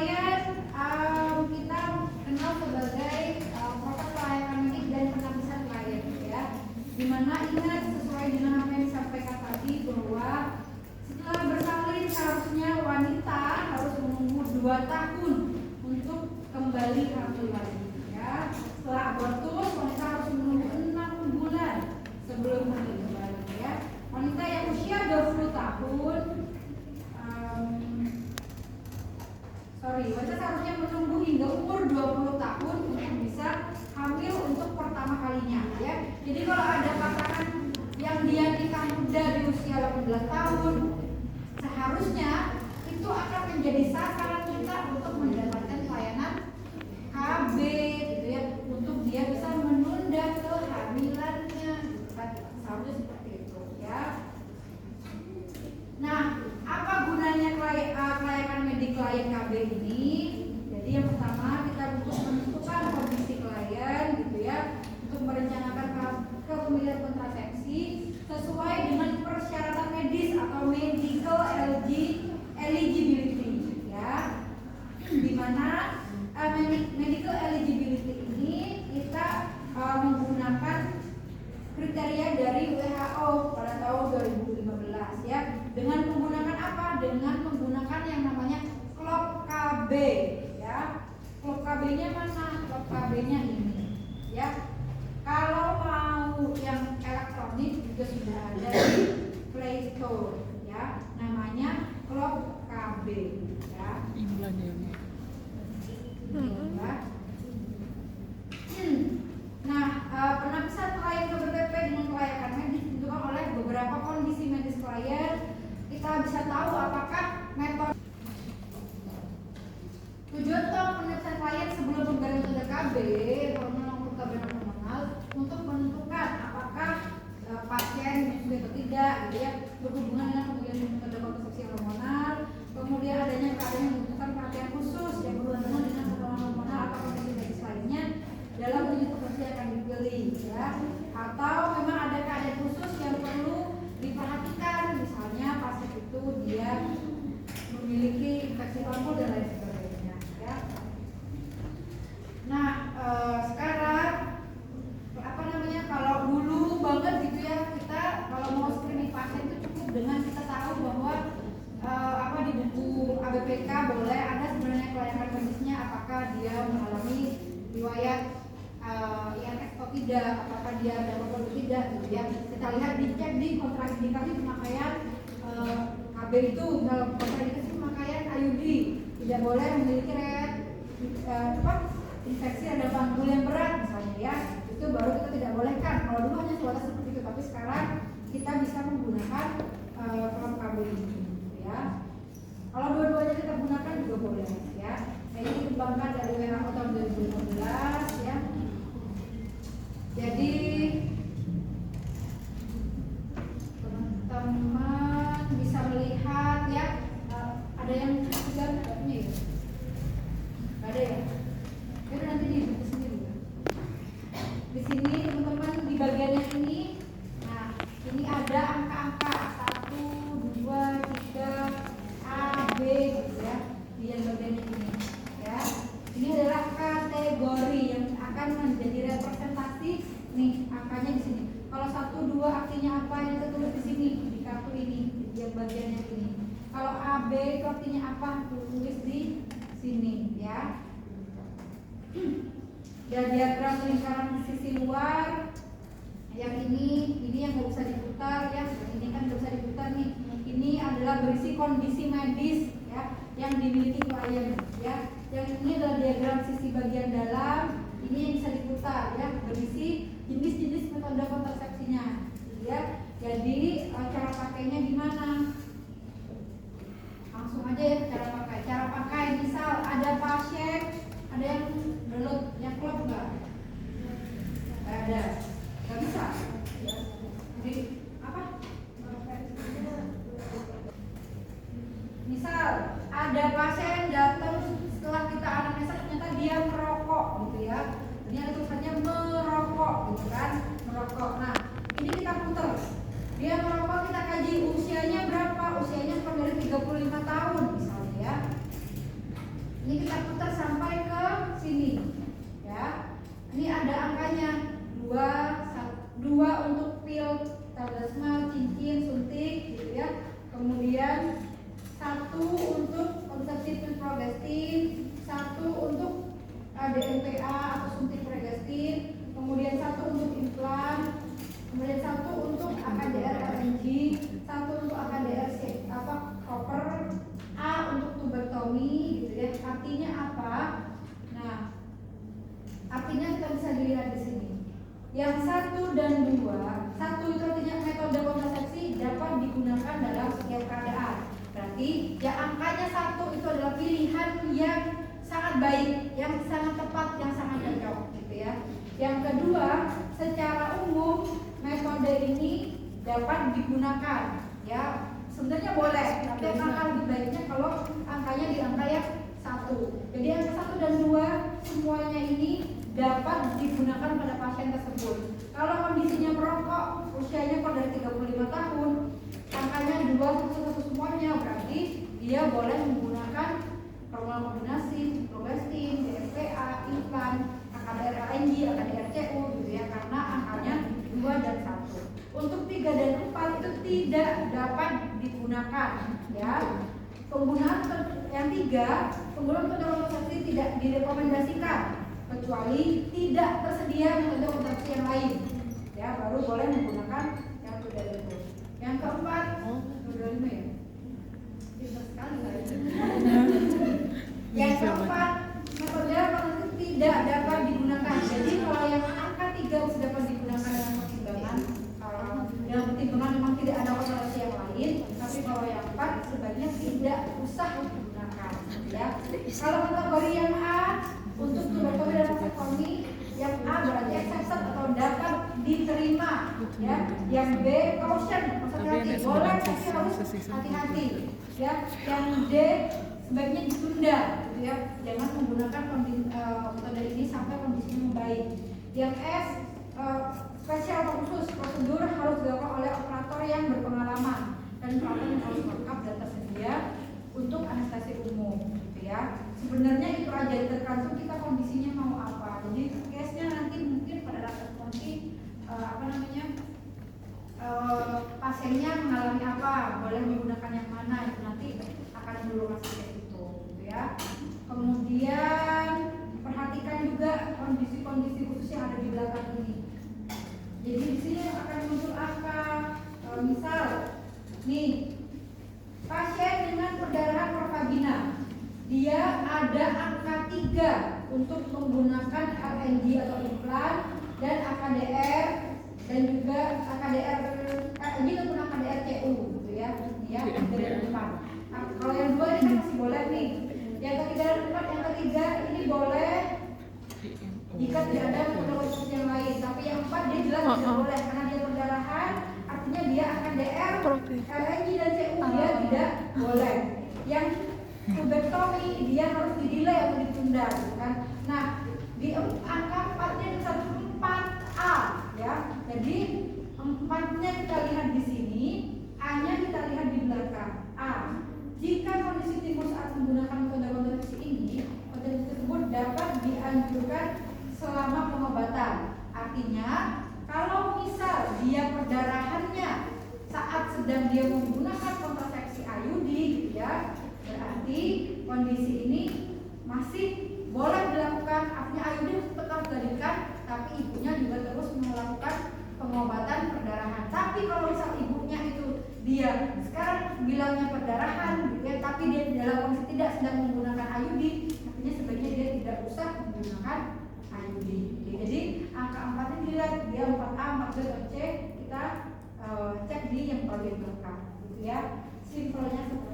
klien kita kenal sebagai proses pelayanan medik dan penapisan klien, ya. Dimana ingat sesuai dengan apa yang disampaikan tadi bahwa setelah bersalin seharusnya wanita harus menunggu 2 tahun untuk kembali hamil lagi, ya. Setelah abortus wanita harus menunggu 6 bulan sebelum hamil kembali, ya. Wanita yang usia 20 tahun wanita seharusnya menunggu hingga umur 20 tahun untuk bisa hamil untuk pertama kalinya, ya. Jadi kalau ada pasangan yang dia nikah muda di usia 18 tahun, seharusnya itu akan menjadi sasaran kita untuk mendapatkan pelayanan KB, gitu ya, untuk dia bisa menunda kehamilannya, seharusnya seperti itu, ya. Nah, apa gunanya pelayanan medik klien KB ini? Jadi yang pertama kita butuh menentukan kondisi klien, gitu ya, untuk merencanakan kepemilikan kontrasepsi sesuai dengan persyaratan medis atau medical eligibility, ya. Dimana medical eligibility ini kita menggunakan kriteria dari WHO pada tahun 2015, ya. Dengan menggunakan apa? Dengan menggunakan yang namanya klop KB, ya. Klop KB-nya mana? Klop KB-nya ini, ya. Kalau mau yang elektronik juga sudah ada di Play Store, ya. Namanya klop KB, ya. Nah, penapisan klien ke BPP dengan kelayakan medis ditentukan oleh beberapa kondisi medis klien. Kita bisa tahu apakah metode tujuan utama penapisan klien sebelum memberi metode KB hormonal KB hormonal untuk menentukan apakah pasien menyusui atau tidak, gitu ya, berhubungan dengan pemberian metode kontrasepsi hormonal. Kemudian adanya keadaan yang membutuhkan perhatian khusus yang berhubungan dengan kebutuhan hormonal atau kondisi medis lainnya dalam unit operasi yang akan dipilih, ya. Atau memang ada keadaan khusus yang perlu diperhatikan, misalnya pasien itu dia memiliki infeksi paru dan lain sebagainya, ya. Nah, sekarang kalau dulu banget gitu ya, kita kalau mau screening pasien itu cukup dengan kita tahu bahwa di buku ABPK boleh ada sebenarnya kelayakan medisnya, apakah dia mengalami riwayat INS atau tidak, apakah dia ada atau tidak, gitu ya. Kita lihat dicek di kontraindikasi pemakaian KB itu, dalam kontraindikasi pemakaian IUD tidak boleh memiliki infeksi radang panggul yang berat misalnya, ya. Itu baru kita tidak bolehkan. Kalau dulu hanya sebatas seperti itu, tapi sekarang kita bisa menggunakan klop KB ini, ya. Kalau dua-duanya kita gunakan juga boleh, ya. Nah, ini dikembangkan dari WHO tahun 2015, ya. Jadi teman-teman bisa melihat, ya, ada yang juga punya, ya? Ada ya? Itu nanti di buku sendiri, ya. Di sini teman-teman di bagian yang ini, nah ini ada angka-angka 1, 2, 3, A, B, gitu ya, di bagian ini, ya. Ini adalah kategori yang akan menjadi representasi nih angkanya di sini. Kalau 1, 2 artinya apa yang tertulis di sini di kartu ini, di bagian yang ini. Kalau A, B itu artinya apa? Tulis di sini, ya. Dan diagram lingkaran sisi luar yang ini yang nggak bisa diputar, ya. Ini kan nggak bisa diputar nih. Ini adalah berisi kondisi medis, ya, yang dimiliki klien, ya. Yang ini adalah diagram sisi bagian dalam, ini yang bisa diputar, ya, berisi jenis-jenis metode kontrasepsinya, ya. Jadi cara pakainya gimana? Langsung aja ya cara pakai. Cara pakai misal ada pasien, ada yang belut, yang klop nggak? Nggak ada, nggak bisa. Jadi apa? Misal ada pasien datang setelah kita anamnesa ternyata dia merokok, gitu ya. Ini ada tulisannya merokok, gitu kan? Merokok. Nah, ini kita putar. Dia merokok, kita kaji usianya berapa? Usianya kurang dari 35 tahun misalnya, ya. Ini vasektomi gitu ya. Artinya apa? Nah, artinya kita bisa dilihat di sini. Yang 1 dan 2, 1 itu artinya metode kontrasepsi dapat digunakan dalam setiap keadaan. Berarti ya angkanya 1 itu adalah pilihan yang sangat baik, yang sangat tepat, yang sangat cocok gitu ya. Yang kedua, secara umum metode ini dapat digunakan ya. Sebenarnya boleh, tapi angka lebih baiknya kalau angkanya di angka yang 1. Jadi angka 1 dan 2 semuanya ini dapat digunakan pada pasien tersebut. Kalau kondisinya merokok, usianya kurang dari 35 tahun, angkanya 2 semuanya, berarti dia boleh menggunakan hormon kombinasi, progesterin, DSPA, implan, AKDR LNG, AKDR CU gitu ya, karena angkanya 2 dan 1. Untuk 3 dan 4 itu tidak dapat digunakan ya. Penggunaan yang 3, penggunaan metode kontrasepsi tidak direkomendasikan kecuali tidak tersedia metode kontrasepsi yang lain ya, baru boleh menggunakan yang 2 dan 2. Yang keempat, 2 dan 5 ya. Pintar sekali lah itu. Yang keempat, metode kontrasepsi tidak dapat digunakan. Jadi kalau yang angka 3 sudah dapat digunakan dalam pertimbangan, dalam pertimbangan memang tidak ada kontrasepsi yang lain, tapi kalau yang 4 sebaiknya tidak usah digunakan ya. Kalau kategori yang A untuk tuberkulosis dan vasektomi, yang A berarti accepted atau dapat diterima ya. Yang B caution, hati-hati, boleh tapi harus hati-hati ya. Yang D sebaiknya ditunda gitu ya, jangan menggunakan metode ini sampai kondisinya membaik. Yang S spesial atau khusus, prosedur harus dilakukan oleh operator yang berpengalaman dan peralatan yang harus lengkap dan tersedia untuk anestesi umum gitu ya. Sebenarnya itu aja, tergantung kita kondisinya mau apa. Jadi case-nya nanti mungkin pada saat kondisi pasiennya mengalami apa, boleh menggunakan yang mana, itu nanti akan dulu masuk ke situ gitu ya. Kemudian perhatikan juga kondisi-kondisi khusus yang ada di belakang ini. Jadi di sini akan muncul angka, misal nih pasien dengan perdarahan pervagina, dia ada angka 3 untuk menggunakan LNG atau implan dan AKDR dan juga AKDR LNG ataupun AKDR CU gitu ya, dia dari 4. Kalau yang 2 ini kan masih boleh nih. Yang ketiga dan 4, yang ketiga ini boleh jika tidak ada metode yang lain, tapi yang 4 dia jelas tidak boleh karena dia perdarahan, artinya dia akan DR, LNG dan CU dia tidak boleh. Yang tubektomi dia harus didelay atau ditunda gitu kan. Nah, di angka 4-nya di 4A ya. Jadi 4-nya kita lihat di sini, A-nya kita lihat di belakang. A. Jika kondisi timbul saat menggunakan metode kontrasepsi ini, metode tersebut dapat dianjurkan selama pengobatan. Artinya, kalau misal dia perdarahannya saat sedang dia menggunakan kontrasepsi IUD gitu ya, berarti kondisi ini masih boleh dilakukan. Artinya IUD tetap diberikan, tapi ibunya juga terus melakukan pengobatan perdarahan. Tapi kalau misal ibunya itu dia sekarang bilangnya perdarahan gitu ya, tapi dia dalam kondisi tidak sedang menggunakan IUD, artinya sebaiknya dia tidak usah menggunakan IUD. Jadi angka 4 ini dilihat dia 4A, 4B, 4C, kita cek di yang paling belakang gitu ya. Simpelnya seperti